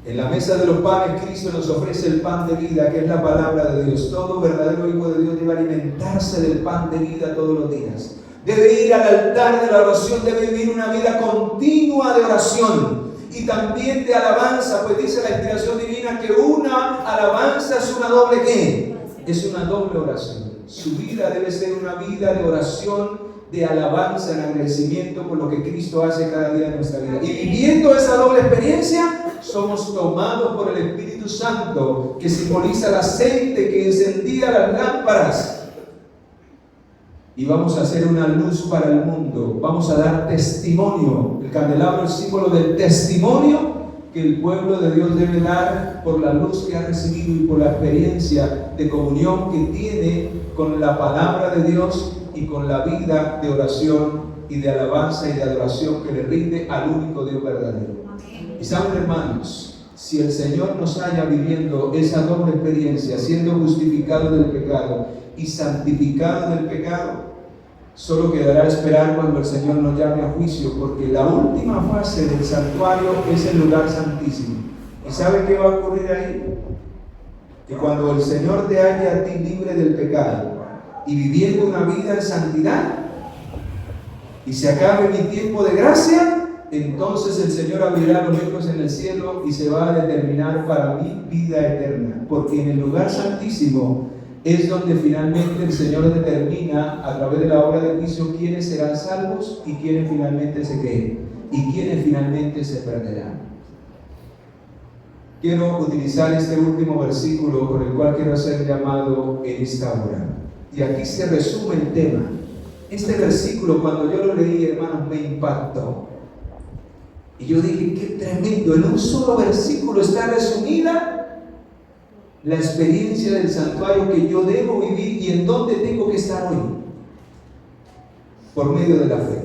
En la mesa de los panes, Cristo nos ofrece el pan de vida, que es la palabra de Dios. Todo verdadero hijo de Dios debe alimentarse del pan de vida todos los días. Debe ir al altar de la oración, debe vivir una vida continua de oración y también de alabanza, pues dice la inspiración divina que una alabanza es una doble ¿qué? Es una doble oración. Su vida debe ser una vida de oración, de alabanza, en agradecimiento por lo que Cristo hace cada día en nuestra vida. Y viviendo esa doble experiencia, somos tomados por el Espíritu Santo, que simboliza el aceite que encendía las lámparas. Y vamos a hacer una luz para el mundo. Vamos a dar testimonio. El candelabro es símbolo del testimonio que el pueblo de Dios debe dar por la luz que ha recibido y por la experiencia de comunión que tiene con la palabra de Dios y con la vida de oración y de alabanza y de adoración que le rinde al único Dios verdadero. Y saben, hermanos, si el Señor nos halla viviendo esa doble experiencia, siendo justificado del pecado y santificado del pecado, solo quedará esperar cuando el Señor nos llame a juicio, porque la última fase del santuario es el lugar santísimo. ¿Y sabe qué va a ocurrir ahí? Que cuando el Señor te halle a ti libre del pecado y viviendo una vida en santidad y se acabe mi tiempo de gracia, entonces el Señor abrirá los libros en el cielo y se va a determinar para mí vida eterna, porque en el lugar santísimo es donde finalmente el Señor determina a través de la obra de juicio quiénes serán salvos y quiénes finalmente se queden y quiénes finalmente se perderán. Quiero utilizar este último versículo con el cual quiero hacer llamado en esta hora. Y aquí se resume el tema. Este versículo, cuando yo lo leí, hermanos, me impactó. Y yo dije, qué tremendo, en un solo versículo está resumida la experiencia del santuario que yo debo vivir y en dónde tengo que estar hoy, por medio de la fe.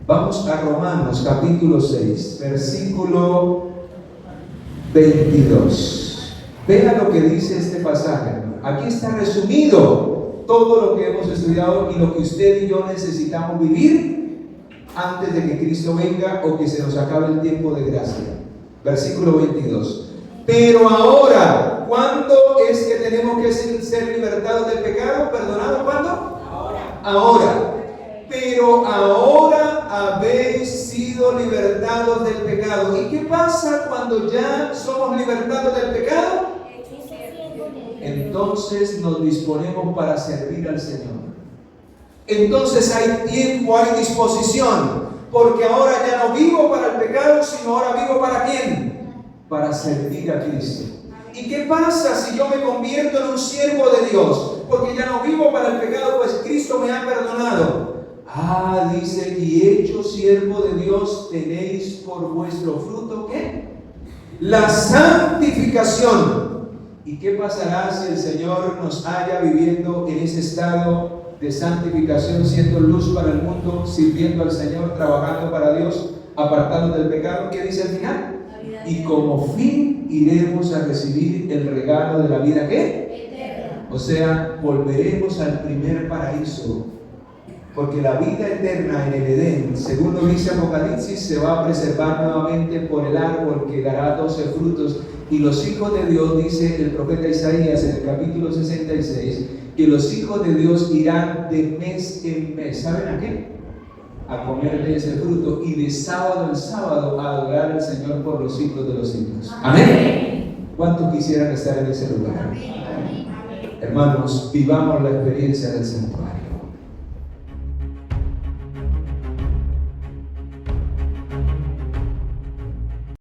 Vamos a Romanos capítulo 6, versículo 22. Vea lo que dice este pasaje. Aquí está resumido todo lo que hemos estudiado y lo que usted y yo necesitamos vivir antes de que Cristo venga o que se nos acabe el tiempo de gracia. Versículo 22. Pero ahora, ¿cuándo es que tenemos que ser libertados del pecado? ¿Perdonados cuándo? Ahora. Pero ahora habéis sido libertados del pecado. ¿Y qué pasa cuando ya somos libertados del pecado? Entonces nos disponemos para servir al Señor. Entonces hay tiempo, hay disposición, porque ahora ya no vivo para el pecado, sino ahora vivo ¿para quién? Para servir a Cristo. ¿Y qué pasa si yo me convierto en un siervo de Dios? Porque ya no vivo para el pecado, pues Cristo me ha perdonado. Dice, y hecho siervo de Dios, tenéis por vuestro fruto, ¿qué? La santificación. ¿Y qué pasará si el Señor nos halla viviendo en ese estado de santificación, siendo luz para el mundo, sirviendo al Señor, trabajando para Dios, apartados del pecado? ¿Qué dice al final? Y como fin iremos a recibir el regalo de la vida, ¿qué? Eterna. O sea, volveremos al primer paraíso. Porque la vida eterna en el Edén, según lo dice Apocalipsis, se va a preservar nuevamente por el árbol que dará 12 frutos. Y los hijos de Dios, dice el profeta Isaías en el capítulo 66, que los hijos de Dios irán de mes en mes. ¿Saben a qué? A comer de ese fruto y de sábado en sábado a adorar al Señor por los siglos de los siglos. Amén. ¿Cuántos quisieran estar en ese lugar? Hermanos, vivamos la experiencia del santuario.